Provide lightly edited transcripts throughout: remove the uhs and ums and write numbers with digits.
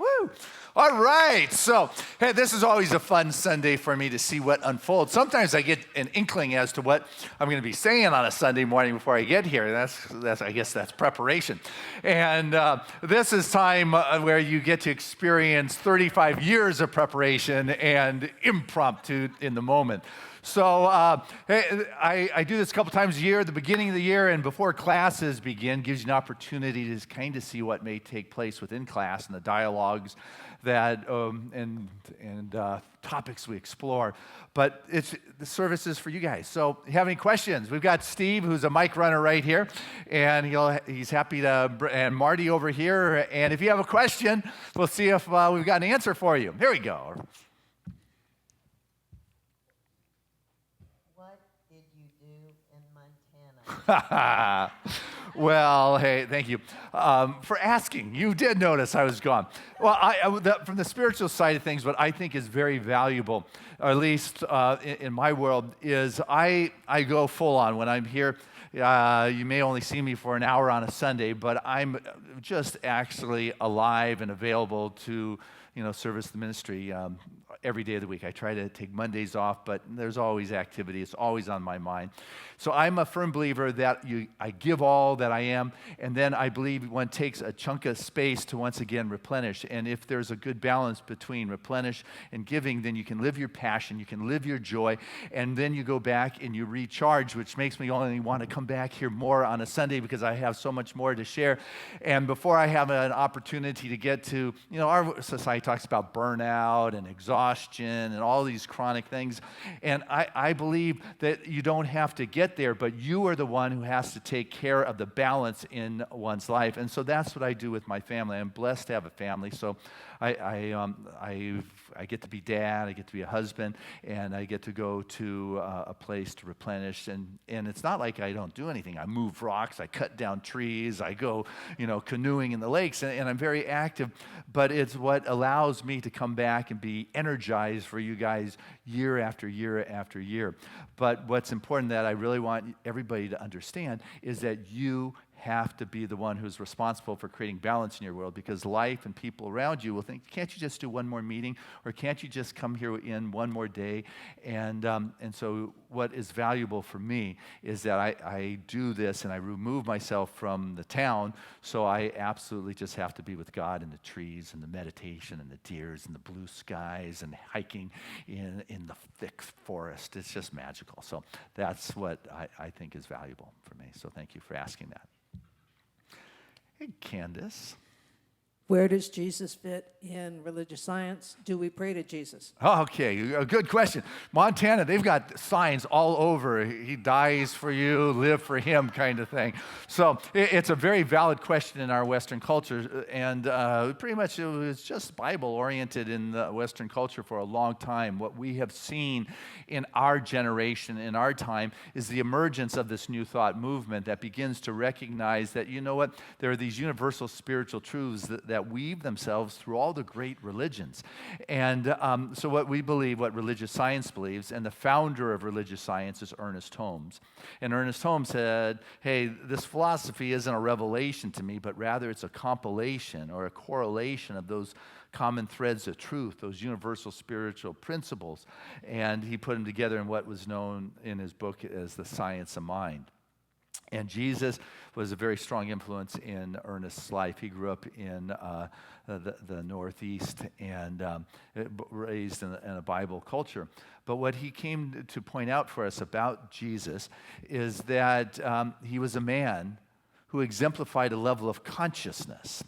Woo! All right. So, hey, this is always a fun Sunday for me to see what unfolds. Sometimes I get an inkling as to what I'm going to be saying on a Sunday morning before I get here. That's I guess that's preparation. And this is time where you get to experience 35 years of preparation and impromptu in the moment. So I do this a couple times a year, at the beginning of the year and before classes begin, gives you an opportunity to kind of see what may take place within class and the dialogues that and topics we explore. But the service is for you guys. So if you have any questions, we've got Steve, who's a mic runner right here, and he's happy to, and Marty over here. And if you have a question, we'll see if we've got an answer for you. Here we go. Well, hey, thank you for asking. You did notice I was gone. Well, from the spiritual side of things, what I think is very valuable, or at least in my world, is I go full on when I'm here. You may only see me for an hour on a Sunday, but I'm just actually alive and available to service the ministry every day of the week. I try to take Mondays off, but there's always activity. It's always on my mind. So I'm a firm believer that I give all that I am, and then I believe one takes a chunk of space to once again replenish. And if there's a good balance between replenish and giving, then you can live your passion, you can live your joy, and then you go back and you recharge, which makes me only want to come back here more on a Sunday because I have so much more to share. And before I have an opportunity to get to, our society talks about burnout and exhaustion and all these chronic things. And I believe that you don't have to get there, but you are the one who has to take care of the balance in one's life. And so that's what I do with my family. I'm blessed to have a family. So I get to be dad, I get to be a husband, and I get to go to a place to replenish. And it's not like I don't do anything. I move rocks, I cut down trees, I go, canoeing in the lakes, and I'm very active. But it's what allows me to come back and be energized for you guys year after year after year. But what's important that I really want everybody to understand is that you have to be the one who's responsible for creating balance in your world, because life and people around you will think, can't you just do one more meeting, or can't you just come here in one more day? And so what is valuable for me is that I do this and I remove myself from the town, so I absolutely just have to be with God and the trees and the meditation and the deers and the blue skies and hiking in the thick forest. It's just magical. So that's what I think is valuable for me. So thank you for asking that. Hey, Candace. Where does Jesus fit in religious science? Do we pray to Jesus? Okay, a good question. Montana, they've got signs all over. He dies for you, live for him kind of thing. So it's a very valid question in our Western culture. And pretty much it was just Bible-oriented in the Western culture for a long time. What we have seen in our generation, in our time, is the emergence of this New Thought movement that begins to recognize that, there are these universal spiritual truths that weave themselves through all the great religions. And so what we believe, what religious science believes, and the founder of religious science is Ernest Holmes. And Ernest Holmes said, hey, this philosophy isn't a revelation to me, but rather it's a compilation or a correlation of those common threads of truth, those universal spiritual principles. And he put them together in what was known in his book as the Science of Mind. And Jesus was a very strong influence in Ernest's life. He grew up in the Northeast and raised in a Bible culture. But what he came to point out for us about Jesus is that he was a man who exemplified a level of consciousness,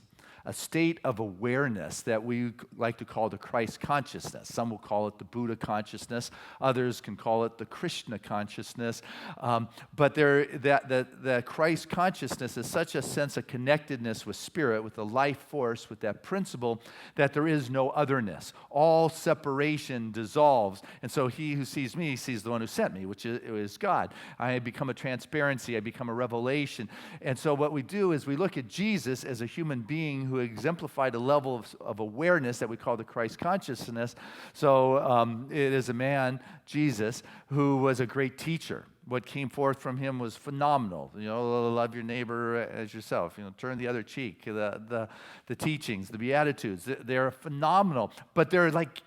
a state of awareness that we like to call the Christ consciousness. Some will call it the Buddha consciousness. Others can call it the Krishna consciousness. But the Christ consciousness is such a sense of connectedness with spirit, with the life force, with that principle, that there is no otherness. All separation dissolves. And so he who sees me sees the one who sent me, which is God. I become a transparency. I become a revelation. And so what we do is we look at Jesus as a human being who exemplified a level of awareness that we call the Christ consciousness. So it is a man, Jesus, who was a great teacher. what came forth from him was phenomenal. Love your neighbor as yourself. Turn the other cheek. The teachings, the Beatitudes, they're phenomenal. But they're like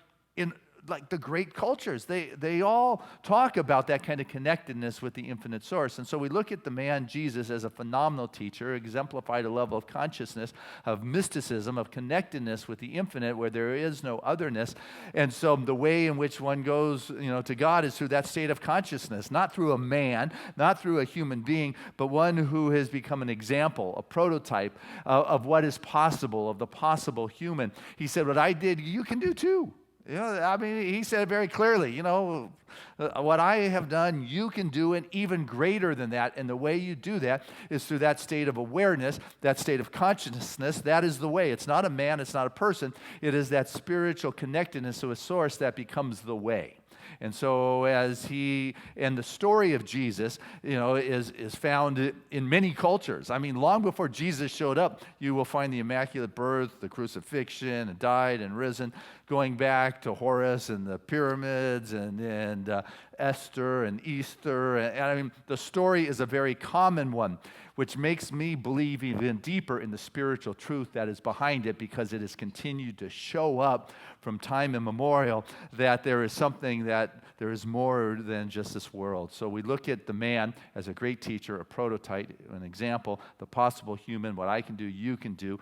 the great cultures. They all talk about that kind of connectedness with the infinite source. And so we look at the man Jesus as a phenomenal teacher, exemplified a level of consciousness, of mysticism, of connectedness with the infinite where there is no otherness. And so the way in which one goes, to God is through that state of consciousness, not through a man, not through a human being, but one who has become an example, a prototype of what is possible, of the possible human. He said, what I did, you can do too. He said it very clearly, what I have done, you can do, and even greater than that. And the way you do that is through that state of awareness, that state of consciousness. That is the way. It's not a man, it's not a person. It is that spiritual connectedness to a source that becomes the way. And so and the story of Jesus, is found in many cultures. Long before Jesus showed up, you will find the Immaculate Birth, the crucifixion, and died and risen, going back to Horus and the pyramids and Esther and Easter. And the story is a very common one, which makes me believe even deeper in the spiritual truth that is behind it, because it has continued to show up from time immemorial, that there is something, that there is more than just this world. So we look at the man as a great teacher, a prototype, an example, the possible human, what I can do, you can do,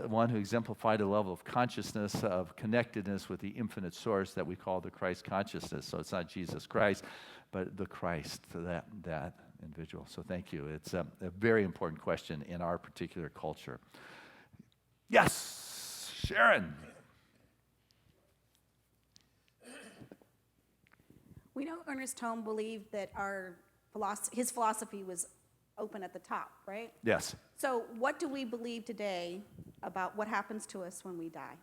one who exemplified a level of consciousness, of connectedness with the infinite source that we call the Christ consciousness. So it's not Jesus Christ, but the Christ, that individual. So thank you. It's a very important question in our particular culture. Yes, Sharon. We know Ernest Holm believed that his philosophy was open at the top, right? Yes. So what do we believe today about what happens to us when we die?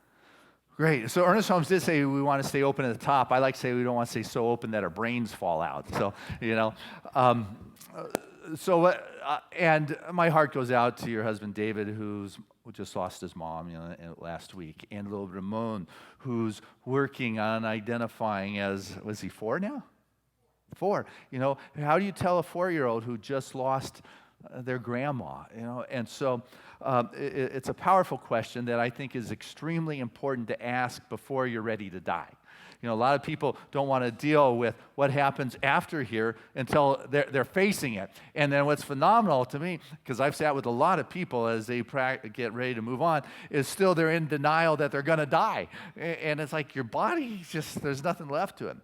Great. So Ernest Holmes did say we want to stay open at the top. I like to say we don't want to stay so open that our brains fall out. So, and my heart goes out to your husband, David, who just lost his mom, last week, and little Ramon, who's working on identifying as, was he 4 now? 4. How do you tell a 4-year-old who just lost their grandma? And so it's a powerful question that I think is extremely important to ask before you're ready to die. A lot of people don't want to deal with what happens after here until they're facing it. And then what's phenomenal to me, because I've sat with a lot of people as they get ready to move on, is still they're in denial that they're going to die. And it's like your body, there's nothing left to it.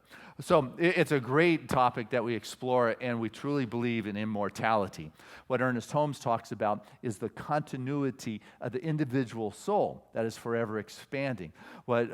So it's a great topic that we explore, and we truly believe in immortality. What Ernest Holmes talks about is the continuity of the individual soul that is forever expanding. What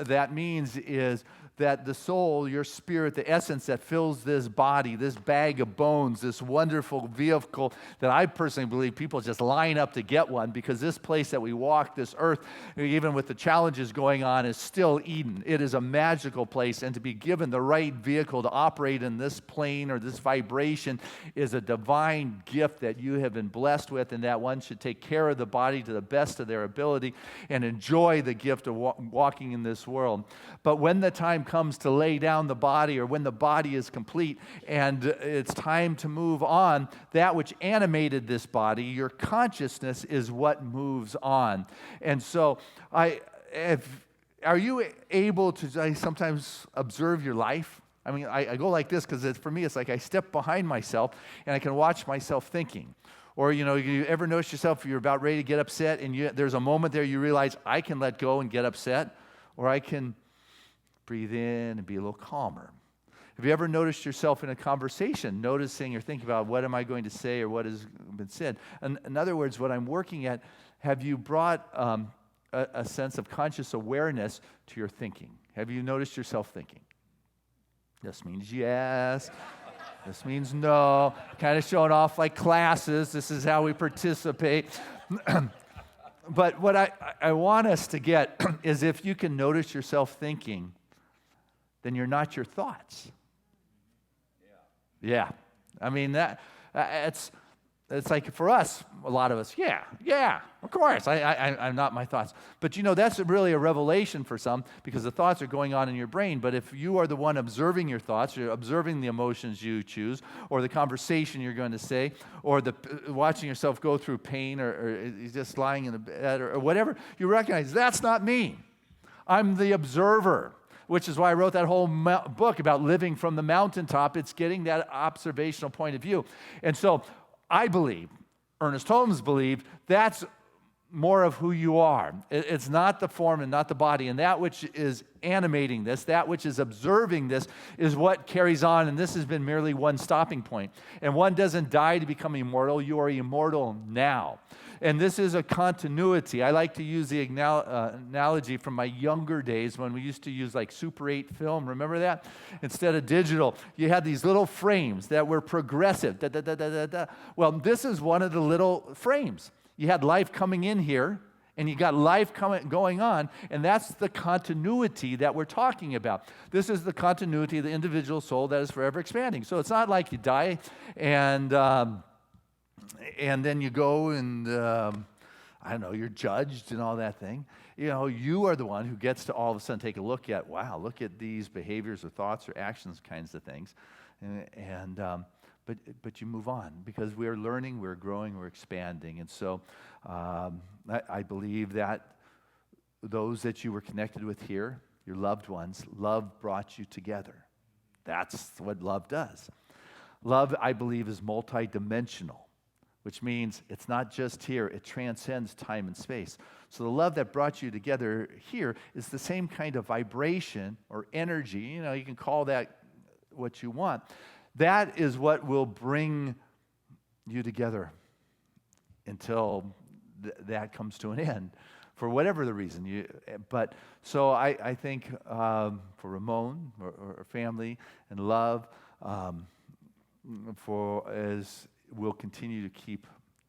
that means is that the soul, your spirit, the essence that fills this body, this bag of bones, this wonderful vehicle that I personally believe people just line up to get one, because this place that we walk, this earth, even with the challenges going on, is still Eden. It is a magical place, and to be given the right vehicle to operate in this plane or this vibration is a divine gift that you have been blessed with, and that one should take care of the body to the best of their ability and enjoy the gift of walking in this world. But when the time comes to lay down the body, or when the body is complete and it's time to move on, that which animated this body, your consciousness, is what moves on. And so are you able to sometimes observe your life? I go like this because for me, it's like I step behind myself and I can watch myself thinking. Or, you ever notice yourself, you're about ready to get upset, and there's a moment there you realize, I can let go and get upset, or I can breathe in and be a little calmer. Have you ever noticed yourself in a conversation, noticing or thinking about what am I going to say or what has been said? In other words, what I'm working at, have you brought a sense of conscious awareness to your thinking? Have you noticed yourself thinking? This means yes. This means no. Kind of showing off like classes. This is how we participate. But what I want us to get is, if you can notice yourself thinking, then you're not your thoughts. Yeah. It's it's like for us, a lot of us, yeah, of course, I'm not my thoughts. But that's really a revelation for some because the thoughts are going on in your brain. But if you are the one observing your thoughts, you're observing the emotions you choose, or the conversation you're going to say, or watching yourself go through pain, or just lying in the bed, or whatever, you recognize that's not me. I'm the observer, which is why I wrote that whole book about living from the mountaintop. It's getting that observational point of view. And so I believe, Ernest Holmes believed, that's more of who you are. It's not the form and not the body. And that which is animating this, that which is observing this, is what carries on. And this has been merely one stopping point. And one doesn't die to become immortal. You are immortal now. And this is a continuity. I like to use the analogy from my younger days when we used to use like Super 8 film. Remember that? Instead of digital, you had these little frames that were progressive. Da, da, da, da, da, da. Well, this is one of the little frames. You had life coming in here, and you got life going on, and that's the continuity that we're talking about. This is the continuity of the individual soul that is forever expanding. So it's not like you die and then you go and, I don't know, you're judged and all that thing. You are the one who gets to all of a sudden take a look at, wow, look at these behaviors or thoughts or actions kinds of things. But you move on because we're learning, we're growing, we're expanding. And so I believe that those that you were connected with here, your loved ones, love brought you together. That's what love does. Love, I believe, is multidimensional, which means it's not just here, it transcends time and space. So the love that brought you together here is the same kind of vibration or energy, you can call that what you want. That is what will bring you together until that comes to an end, for whatever the reason. So I think for Ramon or family and love, as we'll continue to keep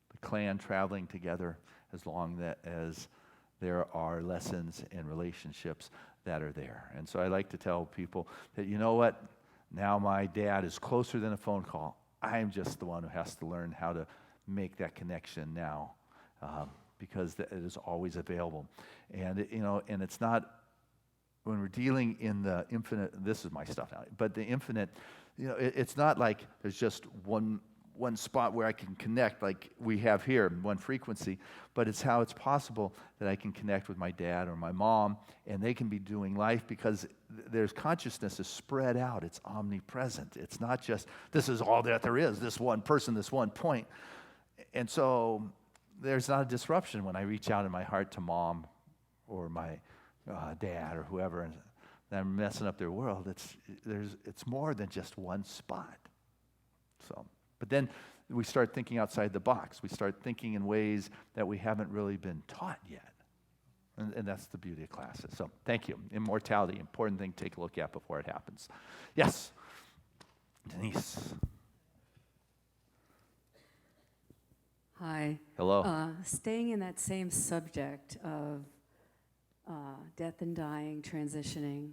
the clan traveling together as long as there are lessons and relationships that are there. And so I like to tell people that, you know what, now my dad is closer than a phone call. I'm just the one who has to learn how to make that connection now because it is always available. And, and it's not, when we're dealing in the infinite, this is my stuff now, but the infinite, it's not like there's just one spot where I can connect like we have here, one frequency, but it's how it's possible that I can connect with my dad or my mom, and they can be doing life because there's consciousness is spread out. It's omnipresent. It's not just, this is all that there is, this one person, this one point. And so there's not a disruption when I reach out in my heart to mom or my dad or whoever, and I'm messing up their world. It's more than just one spot. But then we start thinking outside the box. We start thinking in ways that we haven't really been taught yet. And that's the beauty of classes. So thank you. Immortality, important thing to take a look at before it happens. Yes, Denise. Hi. Hello. Staying in that same subject of death and dying, transitioning,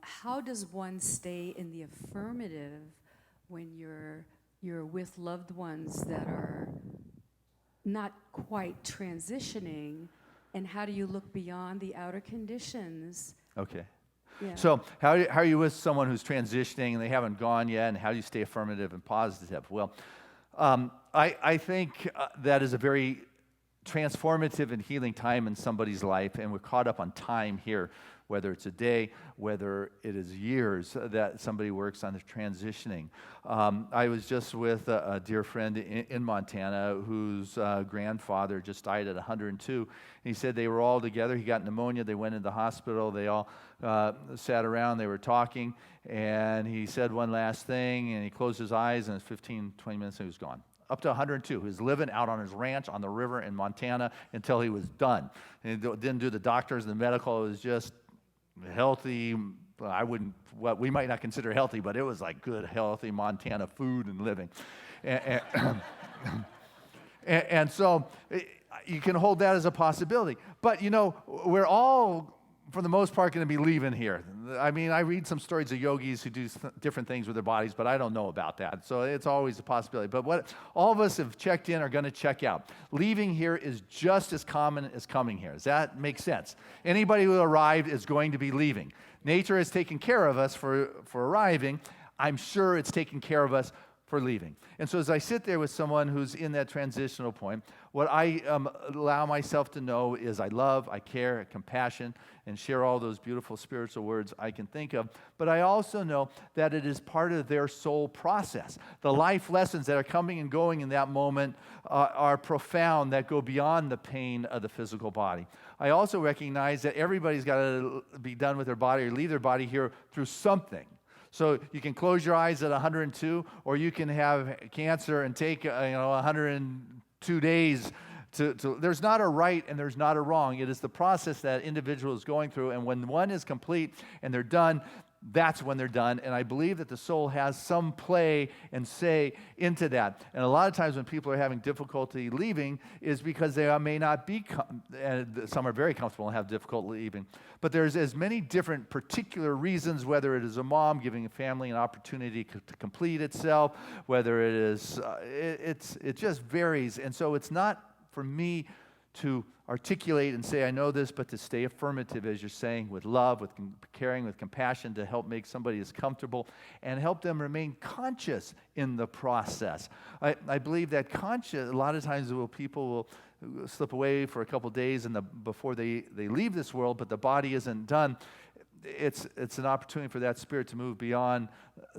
how does one stay in the affirmative when you're with loved ones that are not quite transitioning, and how do you look beyond the outer conditions? Okay. Yeah. So how are you with someone who's transitioning and they haven't gone yet, and how do you stay affirmative and positive? Well, I think that is a very transformative and healing time in somebody's life, and we're caught up on time here, whether it's a day, whether it is years that somebody works on the transitioning. I was just with a dear friend in Montana whose grandfather just died at 102. And he said they were all together. He got pneumonia. They went into the hospital. They all sat around. They were talking. And he said one last thing, and he closed his eyes, and it's 15, 20 minutes, and he was gone. Up to 102. He was living out on his ranch on the river in Montana until he was done. And he didn't do the doctors and the medical. It was just healthy. What we might not consider healthy, but it was like good, healthy Montana food and living. And so you can hold that as a possibility. But, we're all for the most part, going to be leaving here. I mean, I read some stories of yogis who do different things with their bodies, but I don't know about that. So it's always a possibility. But what all of us have checked in are going to check out. Leaving here is just as common as coming here. Does that make sense? Anybody who arrived is going to be leaving. Nature has taken care of us for arriving. I'm sure it's taken care of us for leaving. And so as I sit there with someone who's in that transitional point, what I allow myself to know is I love, I care, compassion, and share all those beautiful spiritual words I can think of. But I also know that it is part of their soul process. The life lessons that are coming and going in that moment are profound, that go beyond the pain of the physical body. I also recognize that everybody's got to be done with their body or leave their body here through something. So you can close your eyes at 102, or you can have cancer and take 102 days to. There's not a right and there's not a wrong. It is the process that individual is going through, and when one is complete and they're done, that's when they're done. And I believe that the soul has some play and say into that. And a lot of times when people are having difficulty leaving is because they may not be, and some are very comfortable and have difficulty leaving. But there's as many different particular reasons, whether it is a mom giving a family an opportunity to complete itself, whether it is, it just varies. And so it's not for me to articulate and say, I know this, but to stay affirmative, as you're saying, with love, with caring, with compassion, to help make somebody as comfortable and help them remain conscious in the process. I believe that a lot of times people will slip away for a couple days before they leave this world, but the body isn't done. It's an opportunity for that spirit to move beyond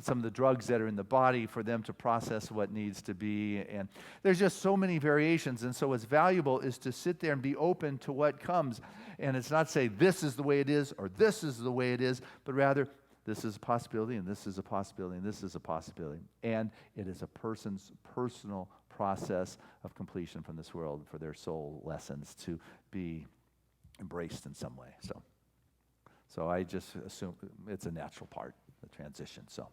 some of the drugs that are in the body, for them to process what needs to be. And there's just so many variations. And so what's valuable is to sit there and be open to what comes. And it's not say this is the way it is or this is the way it is, but rather this is a possibility and this is a possibility and this is a possibility. And it is a person's personal process of completion from this world for their soul lessons to be embraced in some way. So I just assume it's a natural part, the transition. So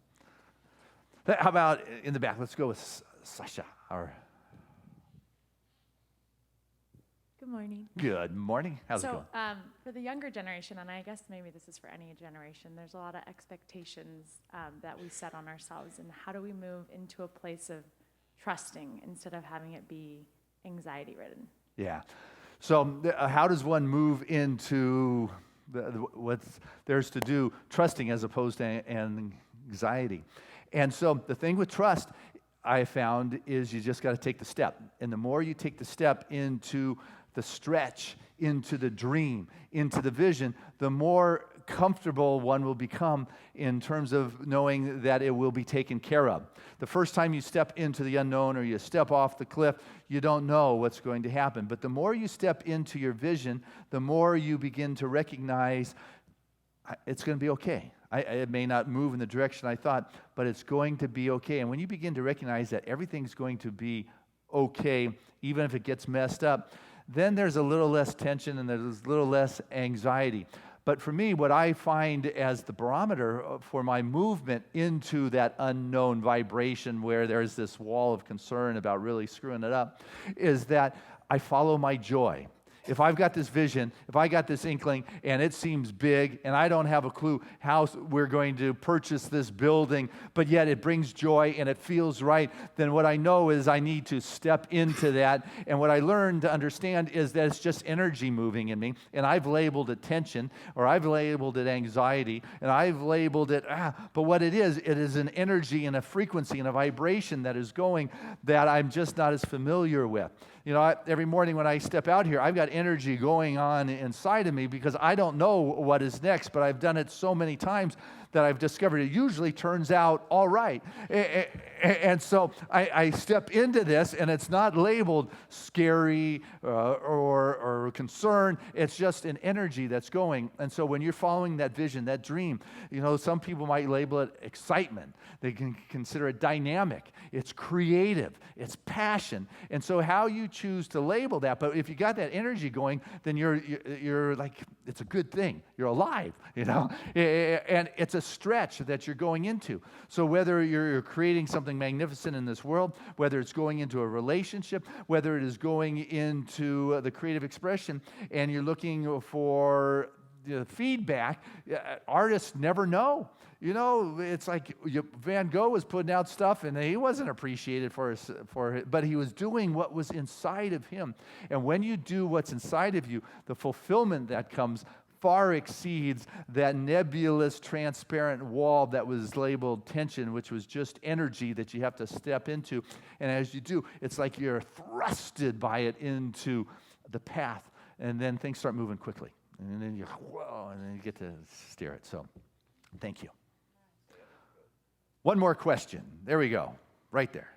how about in the back? Let's go with Sasha. Good morning. Good morning. How's it going? For the younger generation, and I guess maybe this is for any generation, there's a lot of expectations that we set on ourselves. And how do we move into a place of trusting instead of having it be anxiety-ridden? Yeah. So how does one move into what there's to do, trusting as opposed to anxiety? And so the thing with trust, I found, is you just got to take the step. And the more you take the step into the stretch, into the dream, into the vision, the more comfortable one will become in terms of knowing that it will be taken care of. The first time you step into the unknown or you step off the cliff, you don't know what's going to happen. But the more you step into your vision, the more you begin to recognize it's going to be okay. It may not move in the direction I thought, but it's going to be okay. And when you begin to recognize that everything's going to be okay, even if it gets messed up, then there's a little less tension and there's a little less anxiety. But for me, what I find as the barometer for my movement into that unknown vibration where there's this wall of concern about really screwing it up is that I follow my joy. If I've got this vision, if I got this inkling, and it seems big, and I don't have a clue how we're going to purchase this building, but yet it brings joy and it feels right, then what I know is I need to step into that. And what I learned to understand is that it's just energy moving in me, and I've labeled it tension, or I've labeled it anxiety, and I've labeled it, but what it is an energy and a frequency and a vibration that is going that I'm just not as familiar with. You know, every morning when I step out here, I've got energy going on inside of me because I don't know what is next, but I've done it so many times that I've discovered it usually turns out all right. And so I step into this, and it's not labeled scary or concern. It's just an energy that's going. And so when you're following that vision, that dream, you know, some people might label it excitement. They can consider it dynamic. It's creative. It's passion. And so how you choose to label that, but if you got that energy going, then you're like, it's a good thing. You're alive, you know, and it's a stretch that you're going into. So whether you're creating something magnificent in this world, whether it's going into a relationship, whether it is going into the creative expression, and you're looking for feedback. Artists never know. You know, it's like Van Gogh was putting out stuff, and he wasn't appreciated for it, but he was doing what was inside of him. And when you do what's inside of you, the fulfillment that comes far exceeds that nebulous, transparent wall that was labeled tension, which was just energy that you have to step into. And as you do, it's like you're thrusted by it into the path, and then things start moving quickly. And then you're, whoa, and then you get to steer it. So, thank you. One more question. There we go. Right there.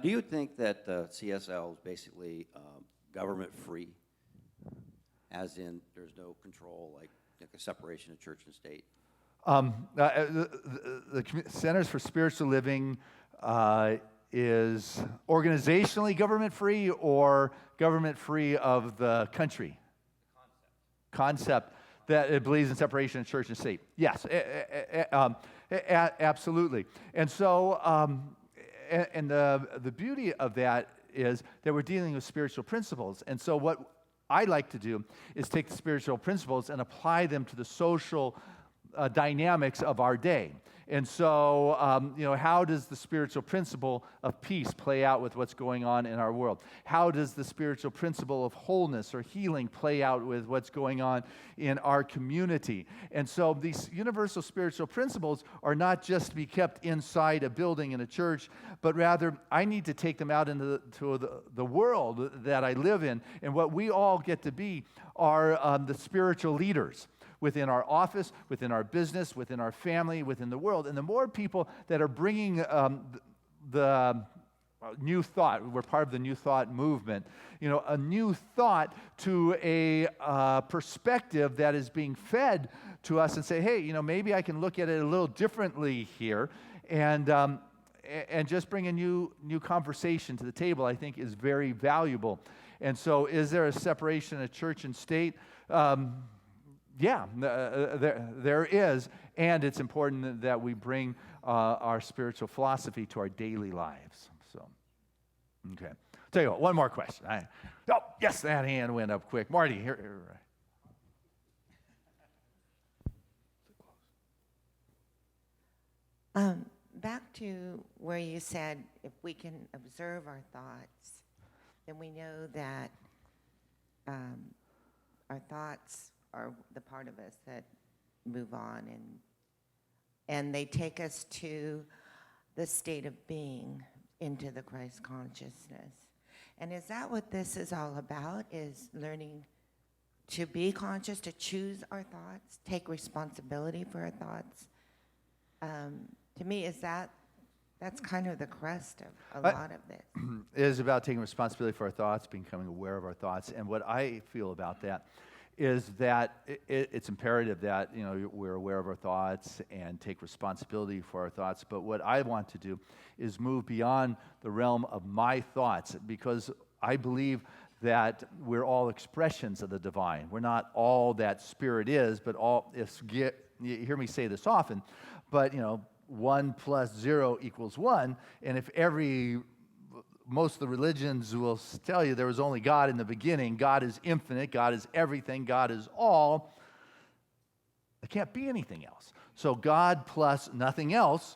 Do you think that CSL is basically government-free, as in there's no control, like a separation of church and state? The Centers for Spiritual Living is organizationally government-free or government-free of the country? Concept that it believes in separation of church and state. Yes, absolutely. And so, and the beauty of that is that we're dealing with spiritual principles. And so what I like to do is take the spiritual principles and apply them to the social dynamics of our day. And so, how does the spiritual principle of peace play out with what's going on in our world? How does the spiritual principle of wholeness or healing play out with what's going on in our community? And so these universal spiritual principles are not just to be kept inside a building in a church, but rather I need to take them out into the world that I live in. And what we all get to be are the spiritual leaders within our office, within our business, within our family, within the world. And the more people that are bringing the new thought, we're part of the new thought movement, a new thought to a perspective that is being fed to us and say, hey, maybe I can look at it a little differently here. And just bring a new conversation to the table, I think, is very valuable. And so is there a separation of church and state? Yeah, there is, and it's important that we bring our spiritual philosophy to our daily lives. So, okay. Tell you what, one more question. Yes, that hand went up quick. Marty, here. Back to where you said if we can observe our thoughts, then we know that our thoughts are the part of us that move on, and they take us to the state of being, into the Christ consciousness. And is that what this is all about, is learning to be conscious, to choose our thoughts, take responsibility for our thoughts? To me, that's kind of the crust of a lot of this. It is about taking responsibility for our thoughts, becoming aware of our thoughts. And what I feel about that is that it's imperative that we're aware of our thoughts and take responsibility for our thoughts. But what I want to do is move beyond the realm of my thoughts, because I believe that we're all expressions of the divine. We're not all that Spirit is, but all. You hear me say this often, but 1 + 0 = 1, and if most of the religions will tell you there was only God in the beginning. God is infinite. God is everything. God is all. There can't be anything else. So God plus nothing else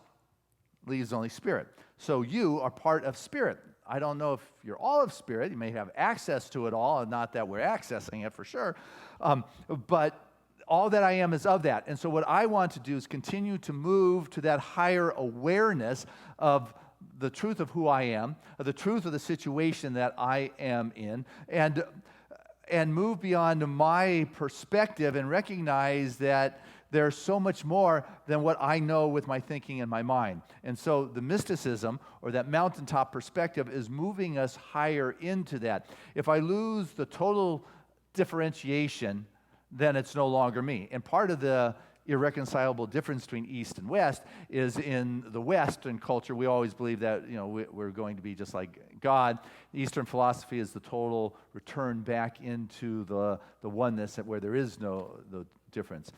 leaves only Spirit. So you are part of Spirit. I don't know if you're all of Spirit. You may have access to it all, and not that we're accessing it for sure. But all that I am is of that. And so what I want to do is continue to move to that higher awareness of the truth of who I am, the truth of the situation that I am in, and move beyond my perspective and recognize that there's so much more than what I know with my thinking and my mind. And so the mysticism, or that mountaintop perspective, is moving us higher into that. If I lose the total differentiation, then it's no longer me. And part of the irreconcilable difference between East and West is in the Western culture, we always believe that we're going to be just like God. Eastern philosophy is the total return back into the oneness where there is no difference.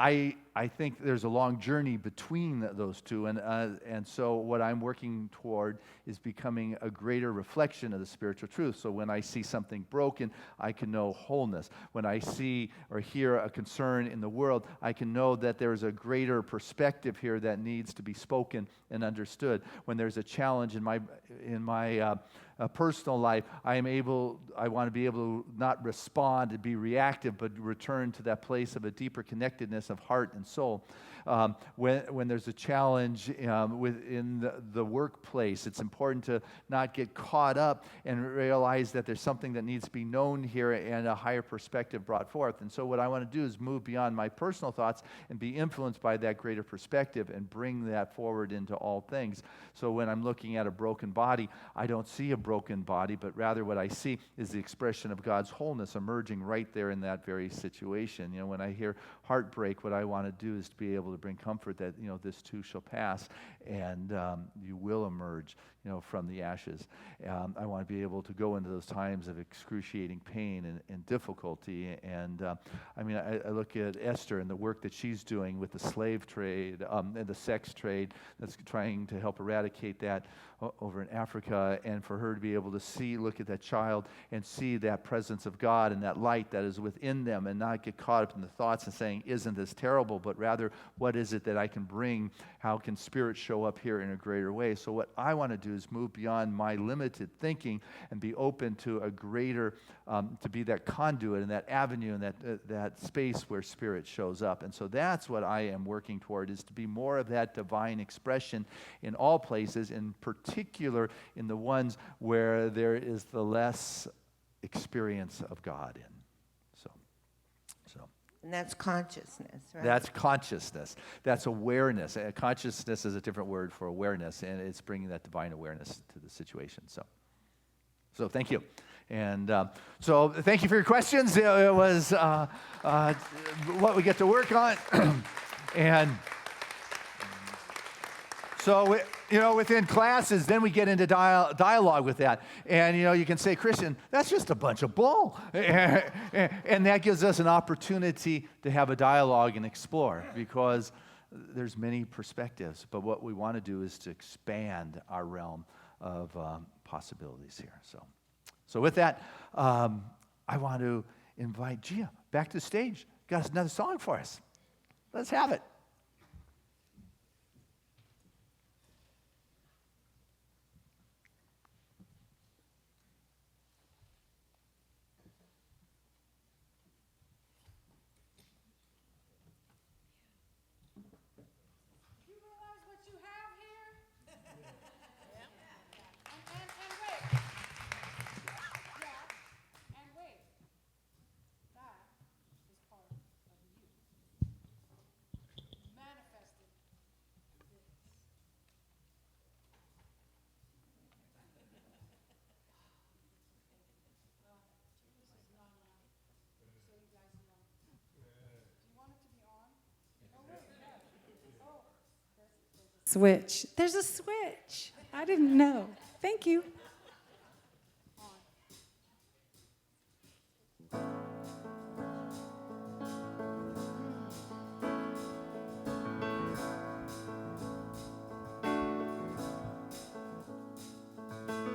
I think there's a long journey between those two, and so what I'm working toward is becoming a greater reflection of the spiritual truth. So when I see something broken, I can know wholeness. When I see or hear a concern in the world, I can know that there's a greater perspective here that needs to be spoken and understood. When there's a challenge in my personal life, I want to be able to not respond and be reactive, but return to that place of a deeper connectedness of heart and soul. When there's a challenge within the workplace, it's important to not get caught up and realize that there's something that needs to be known here and a higher perspective brought forth. And so what I want to do is move beyond my personal thoughts and be influenced by that greater perspective and bring that forward into all things. So when I'm looking at a broken body, I don't see a broken body, but rather what I see is the expression of God's wholeness emerging right there in that very situation. When I hear heartbreak, what I want to do is to be able to bring comfort that, this too shall pass, and you will emerge, from the ashes. I want to be able to go into those times of excruciating pain and difficulty. And I look at Esther and the work that she's doing with the slave trade and the sex trade that's trying to help eradicate that over in Africa, and for her to be able to look at that child and see that presence of God and that light that is within them, and not get caught up in the thoughts and saying, isn't this terrible, but rather, what is it that I can bring? How can Spirit show up here in a greater way? So what I want to do is move beyond my limited thinking and be open to a greater, to be that conduit and that avenue and that space where Spirit shows up. And so that's what I am working toward, is to be more of that divine expression in all places, in particular in the ones where there is the less experience of God in. And that's consciousness, right? That's consciousness. That's awareness. Consciousness is a different word for awareness, and it's bringing that divine awareness to the situation. So thank you. And so thank you for your questions. It was what we get to work on. And so, within classes, then we get into dialogue with that. And, you can say, Christian, that's just a bunch of bull. And that gives us an opportunity to have a dialogue and explore, because there's many perspectives. But what we want to do is to expand our realm of possibilities here. So with that, I want to invite Gia back to the stage. Got another song for us. Let's have it. Switch. There's a switch. I didn't know. Thank you.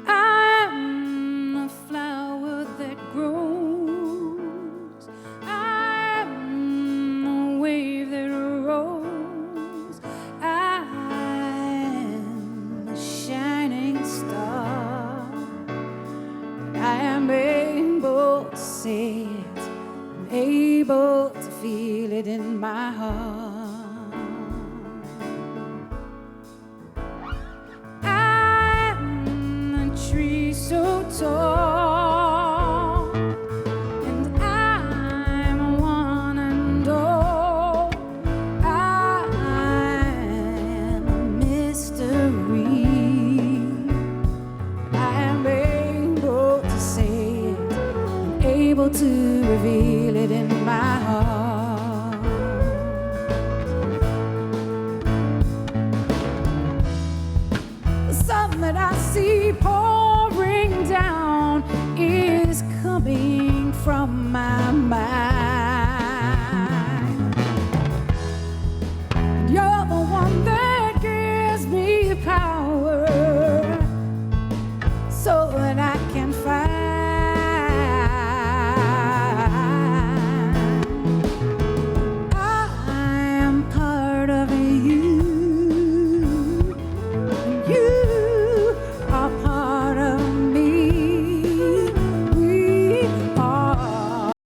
I'm a flower that grows. I'm a wave that rolls. I'm a shining star. I am able to see it. I'm able to feel it in my heart. So tall, and I'm one and all. I'm a mystery. I am able to say it, I'm able to reveal it in my heart. The sun that I see pouring down is coming from my mind.